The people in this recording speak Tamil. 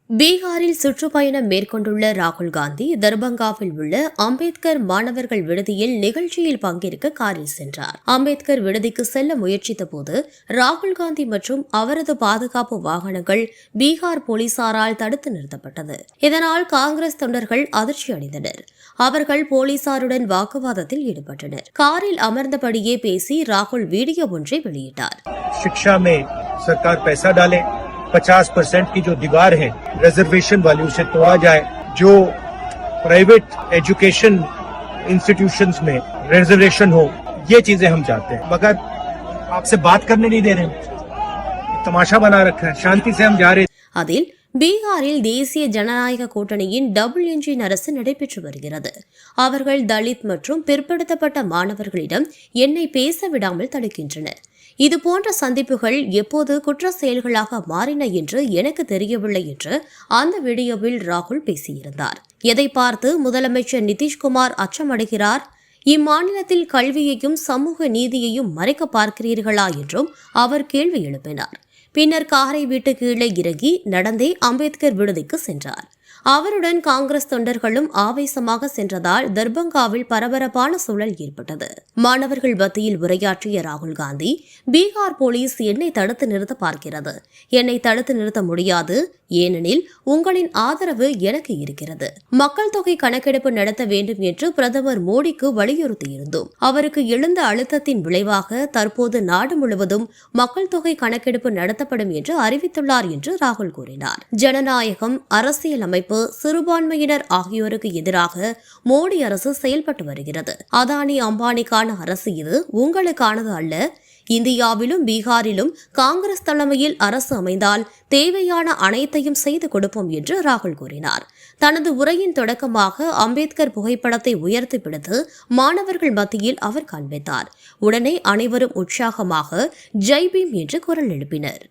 பீகாரில் சுற்றுப்பயணம் மேற்கொண்டுள்ள ராகுல் காந்தி தர்பங்காவில் உள்ள அம்பேத்கர் மாணவர்கள் விடுதியில் நிகழ்ச்சியில் பங்கேற்க காரில் சென்றார். அம்பேத்கர் விடுதிக்கு செல்ல முயற்சித்த போது ராகுல் காந்தி மற்றும் அவரது பாதுகாப்பு வாகனங்கள் பீகார் போலீசாரால் தடுத்து நிறுத்தப்பட்டது. இதனால் காங்கிரஸ் தொண்டர்கள் அதிர்ச்சி அடைந்தனர். அவர்கள் போலீசாருடன் வாக்குவாதத்தில் ஈடுபட்டனர். காரில் அமர்ந்தபடியே பேசி ராகுல் வீடியோ ஒன்றை வெளியிட்டார். 50% की जो दीवार है रिजर्वेशन वाली उसे तोड़ा जाए, जो प्राइवेट एजुकेशन इंस्टीट्यूशंस में रिजर्वेशन हो, ये चीजें हम चाहते हैं, मगर आपसे बात करने नहीं दे रहे हैं, तमाशा बना रखा है. शांति से हम जा रहे. அதில் பீகாரில் தேசிய ஜனநாயக கூட்டணியின் டபுள் என்ஜின் அரசு நடைபெற்று வருகிறது. அவர்கள் தலித் மற்றும் பிற்படுத்தப்பட்ட மாணவர்களிடம் என்னை பேச விடாமல் தடுக்கின்றனர். இதுபோன்ற சந்திப்புகள் எப்போது குற்ற செயல்களாக மாறின என்று எனக்கு தெரியவில்லை என்று அந்த வீடியோவில் ராகுல் பேசியிருந்தார். எதை பார்த்து முதலமைச்சர் நிதிஷ்குமார் அச்சமடைகிறார்? இம்மாநிலத்தில் கல்வியையும் சமூக நீதியையும் மறைக்க பார்க்கிறீர்களா என்றும் அவர் கேள்வி எழுப்பினார். பின்னர் காரை விட்டு கீழே இறங்கி நடந்தே அம்பேத்கர் விடுதிக்கு சென்றார். அவருடன் காங்கிரஸ் தொண்டர்களும் ஆவேசமாக சென்றதால் தர்பங்காவில் பரபரப்பான சூழல் ஏற்பட்டது. மாணவர்கள் மத்தியில் உரையாற்றிய ராகுல் காந்தி, பீகார் போலீஸ் என்னை தடுத்து நிறுத்த பார்க்கிறது. என்னை தடுத்து நிறுத்த முடியாது, ஏனெனில் உங்களின் ஆதரவு எனக்கு இருக்கிறது. மக்கள் தொகை கணக்கெடுப்பு நடத்த வேண்டும் என்று பிரதமர் மோடிக்கு வலியுறுத்தியிருந்தோம். அவருக்கு எழுந்த அழுத்தத்தின் விளைவாக தற்போது நாடு முழுவதும் மக்கள் தொகை கணக்கெடுப்பு நடத்தப்படும் என்று அறிவித்துள்ளார் என்று ராகுல் கூறினார். ஜனநாயகம், அரசியல் அமைப்பு, சிறுபான்மையினர் ஆகியோருக்கு எதிராக மோடி அரசு செயல்பட்டு வருகிறது. அதானி அம்பானிக்கான அரசு இது, உங்களுக்கானது அல்ல. இந்தியாவிலும் பீகாரிலும் காங்கிரஸ் தலைமையில் அரசு அமைந்தால் தேவையான அனைத்தையும் செய்து கொடுப்போம் என்று ராகுல் கூறினார். தனது உரையின் தொடக்கமாக அம்பேத்கர் புகைப்படத்தை உயர்த்தி பிடித்து மாணவர்கள் மத்தியில் அவர் காண்பித்தார். உடனே அனைவரும் உற்சாகமாக ஜெய் பீம் என்று குரல் எழுப்பினர்.